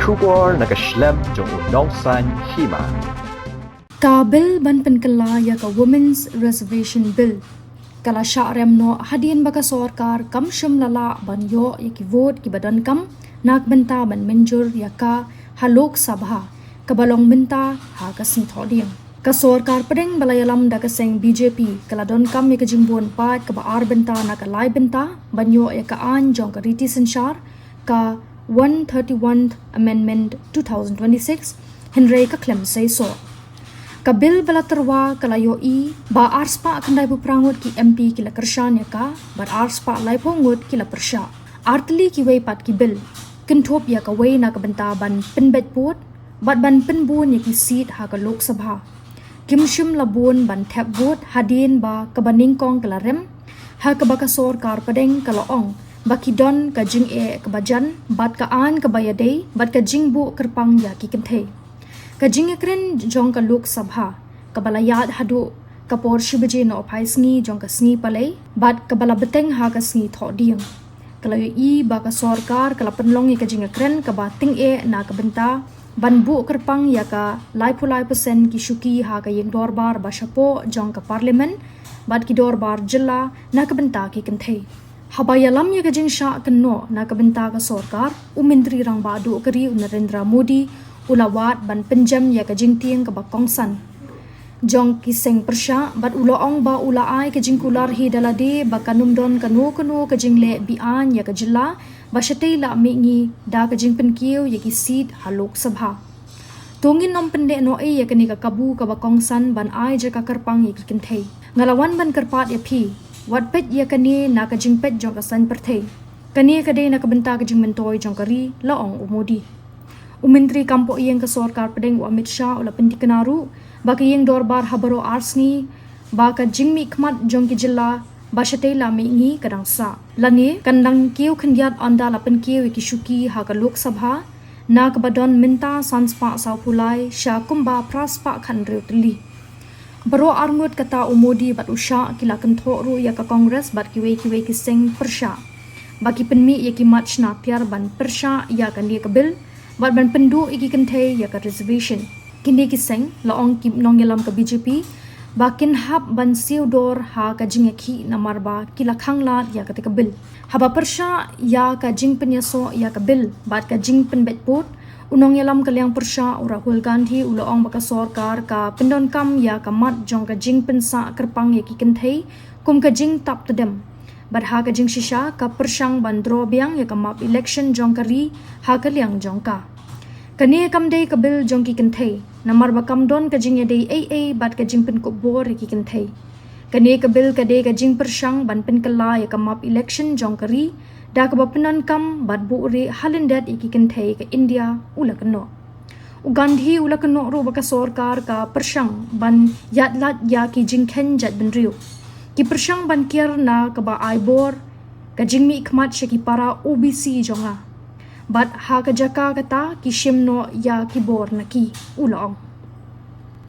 Shugor nakaslem jong unongsan Hima. Ka bill ban penkala ya ka Women's Reservation Bill. Kala Shah remno Hadien baka sorkar kam shum lala ban yo ya ki vote ki badan kam nak benta ban menjur ya ka halok sabha kabalong benta ha ka sing thodiang. Ka sorkar pedeng balayalam da ka seng BJP kala don kam ya ka jimbon pat ka baar benta na ka lai benta ban yo ya ka an jong ka riti senshar ka 131th Amendment 2026 Henry ka klem say so. Kabil bala terwa kalayo i ba arspa kandai puprangut ki MP kila Jingkyrshan ya ka bar arspa lai pongut kila persha artli ki wei pat ki bil kentop ya ka wei na ka benta ban penbet pot bat ban penbun ya ki seat ha ka Lok Sabha kimshim labun ban tap vote Hadien ba ka baning kong kala rem ha ka baka sorkar padeng kala ong baki don ka jing e ka bajan bat ka an ka bayadei bat ka jingbu kerpang ya ki kenthe ka Jingkyrshan jong ka Lok Sabha ka balayat hadu ka por shibaje no phai sngi jong ka sngi palei bat ka bala beteng ha ka sngi thodiang kala i ba ka sorkar kala penlong ka Jingkyrshan ka bating e na ka benta ban bu kerpang ya ka lai pulai persen ki shuki ha ka yeng dorbar ba shapo jong ka parliament bat ki dorbar jilla na ka benta ki kenthe habayalam ya ka Jingkyrshan kenno na ka benta ka sorkar umintri rang ba du kari Narendra Modi ulawat ban penjam ya ka jingtiang ka bakongsan jong kiseng persha bat uloong ba ulaai ka jingkular hi dalade ba kanumdon kanu ka jingle bian ya ka jilla ba shatei la mingi da ka jingpenkiu ya ki seat halok sabha tungin nom pende no e ya ka ni ka kabu ka bakongsan ban ai ja ka karpang ya ki kentei ngalawan ban karpat ya phi wat pet ya ka ni na ka jingpet jong ka san perthei kani ka de na ka benta ka jingmentoi jong kari laong umodi Umintri kampo iyang ka sorkar pedeng Amit Shah ula pentikanaru baka iyang dorbar habaro arsni baka jingmi khmat jong ki jilla bashate la mingi kadang sa lani kandang kiu khandiat anda la pen kiu ki shuki ha ka Lok Sabha na ka badon minta sanspa sa pulai sha kumba praspa khan reutli baro arngut kata umodi bat usha kila kan thoru ya ka Congress bat ki wei ki seng persha baki penmi ya ki match na tiar ban persha ya kan dia ka bil bat ban pendu iki kenthe ya ka Reservation kini kiseng laong kim nong yalam ka BJP bakin hab ban siudor ha ka jingeki namarba kila khangla ya ka tekabil haba persha ya ka jingpen yaso ya ka bil bat ka jingpen betput unong yalam ka liang persha Rahul Gandhi uloong baka sorkar ka pendon kam ya ka mat jong ka jingpen sa kerpang ya ki kenthe kum ka jing tap tedem bat ha ka Jingkyrshan ka persang ban draw biang ya ka map election jong kari ha ka liang jong ka kani kam dei ka bil jong ki kenthe namar ba kam don ka jing ya dei ai bat ka jing pen ko bor ki kenthe kani ka bil ka dei ka jing persang ban pen kala ya ka map election jong kari da ka ba penan kam bat bu re halindat ki kenthe ka India ula kano Gandhi ula kano ro ba ka sorkar ka persang ban yatlat ya ki Jingkyrshan jat ben riu ki persang ban kier na ka ba aibor ka jingmi khmat shaki para OBC jonga bat ha ka jaka kata ki shimno ya ki bor na ki ulong